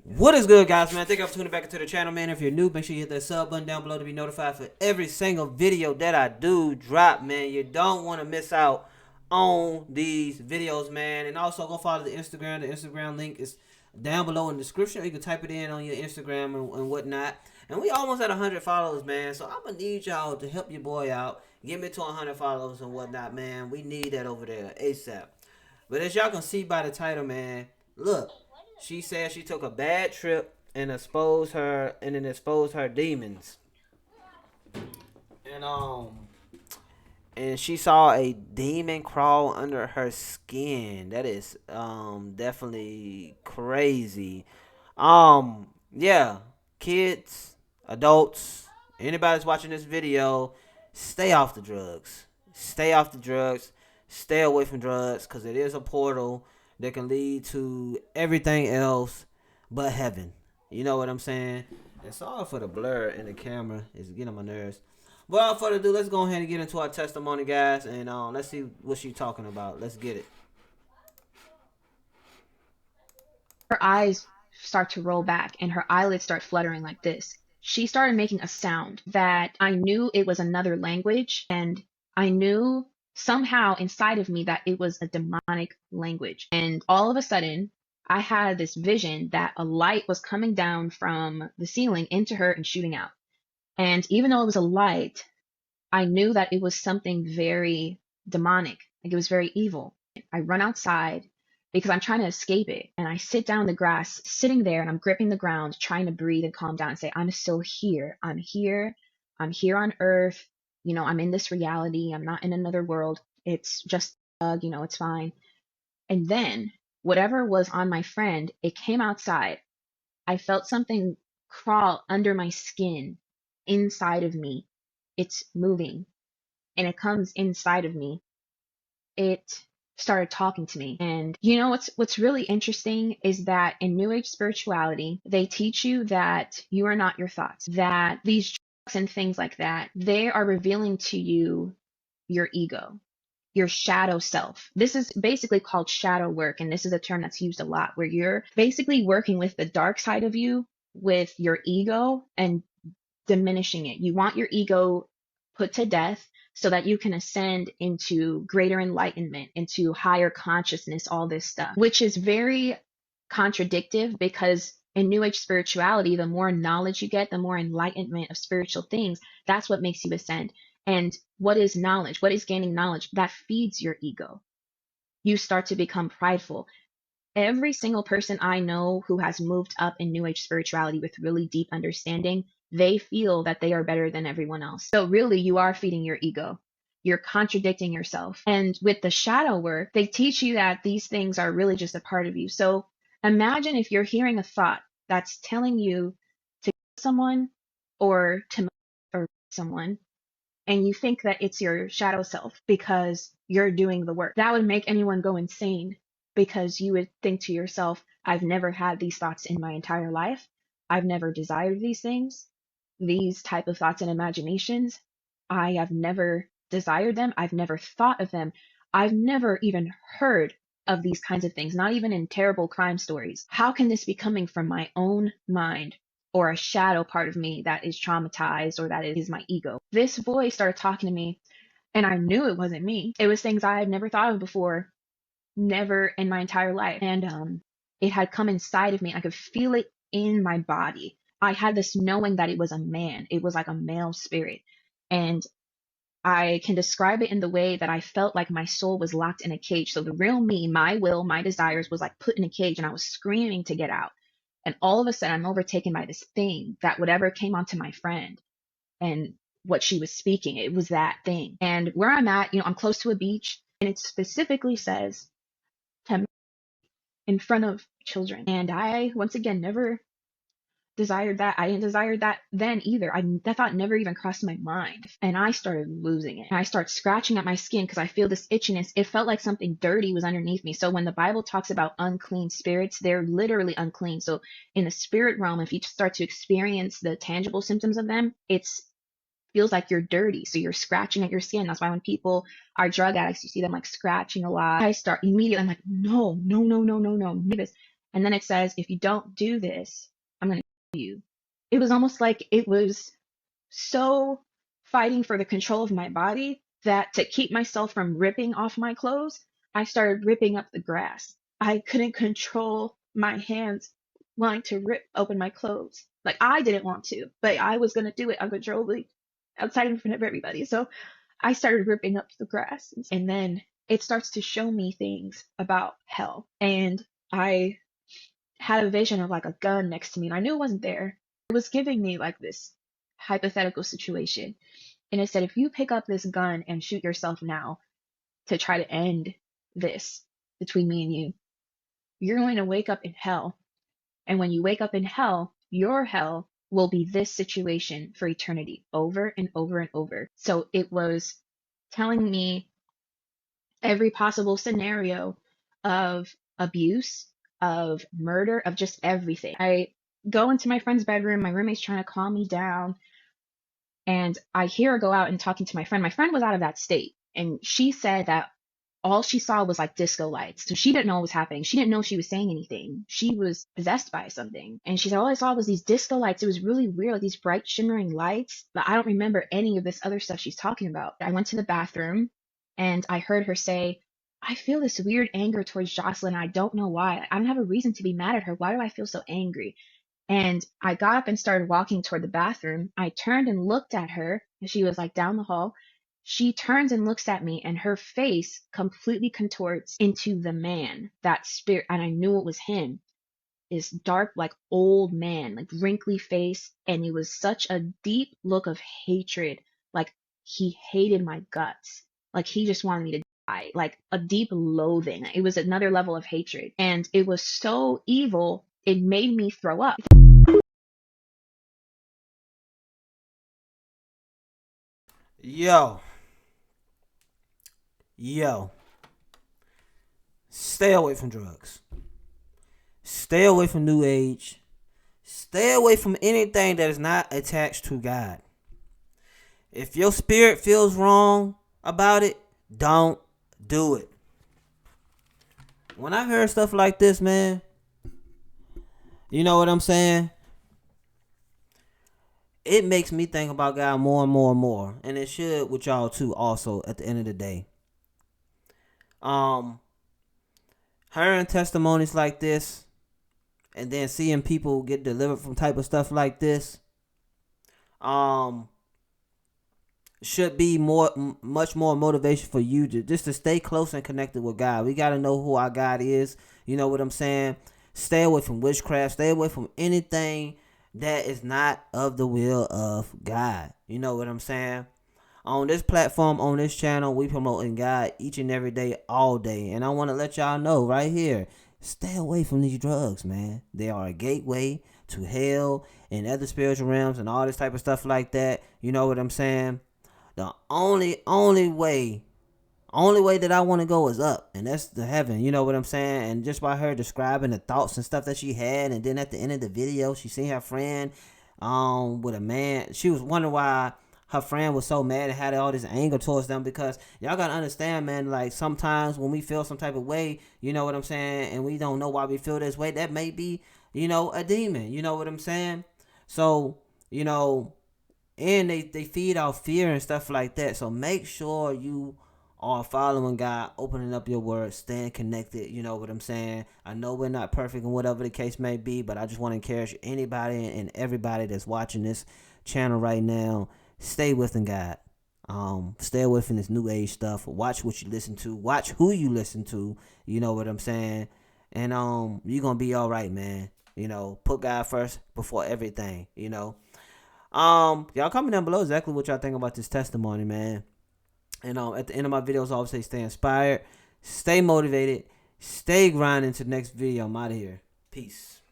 What is good, guys, man? Thank you for tuning back into the channel, man. If you're new, make sure you hit that sub button down below to be notified for every single video that I do drop, man. You don't want to miss out on these videos, man. And also go follow the Instagram. The Instagram link is down below in the description. You can type it in on your Instagram and whatnot. And we almost at 100 followers, man. So I'm gonna need y'all to help your boy out. Get me to 100 followers and whatnot, man. We need that over there ASAP. But as y'all can see by the title, man, look, she said she took a bad trip and exposed her demons. And and she saw a demon crawl under her skin. That is definitely crazy. Yeah, kids, adults, anybody's watching this video, stay off the drugs. Stay off the drugs. Stay away from drugs because it is a portal that can lead to everything else but heaven. You know what I'm saying? And sorry for the blur in the camera. It's getting on my nerves. Without further ado, let's go ahead and get into our testimony, guys, and let's see what she's talking about. Let's get it. Her eyes start to roll back and her eyelids start fluttering like this. She started making a sound that I knew it was another language, and I knew somehow inside of me that it was a demonic language. And all of a sudden, I had this vision that a light was coming down from the ceiling into her and shooting out. And even though it was a light, I knew that it was something very demonic, like it was very evil. I run outside because I'm trying to escape it. And I sit down in the grass, sitting there, and I'm gripping the ground, trying to breathe and calm down and say, I'm still here. I'm here. I'm here on earth. I'm in this reality. I'm not in another world. It's just a bug, it's fine. And then whatever was on my friend, it came outside. I felt something crawl under my skin, inside of me. It's moving and it comes inside of me. It started talking to me. And what's really interesting is that in New Age spirituality, they teach you that you are not your thoughts, that these drugs and things like that, they are revealing to you your ego, your shadow self. This is basically called shadow work, and this is a term that's used a lot, where you're basically working with the dark side of you, with your ego, and diminishing it. You want your ego put to death so that you can ascend into greater enlightenment, into higher consciousness, all this stuff, which is very contradictive because in New Age spirituality, the more knowledge you get, the more enlightenment of spiritual things, that's what makes you ascend. And what is knowledge? What is gaining knowledge? That feeds your ego. You start to become prideful. Every single person I know who has moved up in New Age spirituality with really deep understanding, they feel that they are better than everyone else. So really, you are feeding your ego. You're contradicting yourself. And with the shadow work, they teach you that these things are really just a part of you. So imagine if you're hearing a thought that's telling you to kill someone or to murder someone, and you think that it's your shadow self because you're doing the work. That would make anyone go insane because you would think to yourself, I've never had these thoughts in my entire life. I've never desired these things, these type of thoughts and imaginations. I have never desired them. I've never thought of them. I've never even heard of these kinds of things, not even in terrible crime stories. How can this be coming from my own mind or a shadow part of me that is traumatized or that is my ego? This voice started talking to me, and I knew it wasn't me. It was things I had never thought of before, never in my entire life. And it had come inside of me. I could feel it in my body. I had this knowing that it was a man. It was like a male spirit. And I can describe it in the way that I felt like my soul was locked in a cage. So the real me, my will, my desires was like put in a cage, and I was screaming to get out. And all of a sudden, I'm overtaken by this thing that whatever came onto my friend and what she was speaking, it was that thing. And where I'm at, I'm close to a beach, and it specifically says to in front of children. And I, once again, never desired that. I didn't desire that then either. That thought never even crossed my mind. And I started losing it. And I start scratching at my skin because I feel this itchiness. It felt like something dirty was underneath me. So when the Bible talks about unclean spirits, they're literally unclean. So in the spirit realm, if you start to experience the tangible symptoms of them, it's feels like you're dirty. So you're scratching at your skin. That's why when people are drug addicts, you see them like scratching a lot. I start immediately, I'm like, no, no, no, no, no, no, this. And then it says, if you don't do this, I'm going to kill you. It was almost like it was so fighting for the control of my body that to keep myself from ripping off my clothes, I started ripping up the grass. I couldn't control my hands wanting to rip open my clothes. Like I didn't want to, but I was going to do it uncontrollably outside in front of everybody. So I started ripping up the grass. And then it starts to show me things about hell. And I had a vision of like a gun next to me, and I knew it wasn't there. It was giving me like this hypothetical situation. And it said, if you pick up this gun and shoot yourself now to try to end this between me and you, you're going to wake up in hell. And when you wake up in hell, your hell will be this situation for eternity, over and over and over. So it was telling me every possible scenario of abuse, of murder, of just everything. I go into my friend's bedroom, my roommate's trying to calm me down, and I hear her go out and talking to my friend. My friend was out of that state, and she said that all she saw was like disco lights. So she didn't know what was happening. She didn't know she was saying anything. She was possessed by something. And she said, all I saw was these disco lights. It was really weird, like these bright shimmering lights. But I don't remember any of this other stuff she's talking about. I went to the bathroom and I heard her say, I feel this weird anger towards Jocelyn. I don't know why. I don't have a reason to be mad at her. Why do I feel so angry? And I got up and started walking toward the bathroom. I turned and looked at her, and she was like down the hall. She turns and looks at me, and her face completely contorts into the man, that spirit, and I knew it was him. This dark, like old man, like wrinkly face, and it was such a deep look of hatred, like he hated my guts, like he just wanted me to die, like a deep loathing. It was another level of hatred, and it was so evil, it made me throw up. Yo, yo, stay away from drugs. Stay away from New Age. Stay away from anything that is not attached to God. If your spirit feels wrong about it, don't do it. When I heard stuff like this, man, you know what I'm saying? It makes me think about God more and more and more. And it should with y'all too, also, at the end of the day. Um, Hearing testimonies like this and then seeing people get delivered from type of stuff like this, um, should be much more motivation for you to just to stay close and connected with God. We got to know who our God is. You know what I'm saying? Stay away from witchcraft. Stay away from anything that is not of the will of God. You know what I'm saying? On this platform, on this channel, we promoting God each and every day, all day. And I want to let y'all know right here, stay away from these drugs, man. They are a gateway to hell and other spiritual realms and all this type of stuff like that. You know what I'm saying? The only way that I want to go is up, and that's the heaven. You know what I'm saying? And just by her describing the thoughts and stuff that she had, and then at the end of the video, she seen her friend with a man. She was wondering why her friend was so mad and had all this anger towards them, because y'all gotta understand, man, like sometimes when we feel some type of way, you know what I'm saying, and we don't know why we feel this way, that may be, a demon. You know what I'm saying? So, you know, and they feed off fear and stuff like that. So make sure you are following God, opening up your word, staying connected. You know what I'm saying? I know we're not perfect and whatever the case may be, but I just want to encourage anybody and everybody that's watching this channel right now, stay within God. Stay away from this new age stuff. Watch what you listen to. Watch who you listen to. You know what I'm saying? And you're gonna be all right, man. Put God first before everything. Y'all comment down below exactly what y'all think about this testimony, man. And at the end of my videos, I always say stay inspired, stay motivated, stay grinding to the next video. I'm out of here. Peace.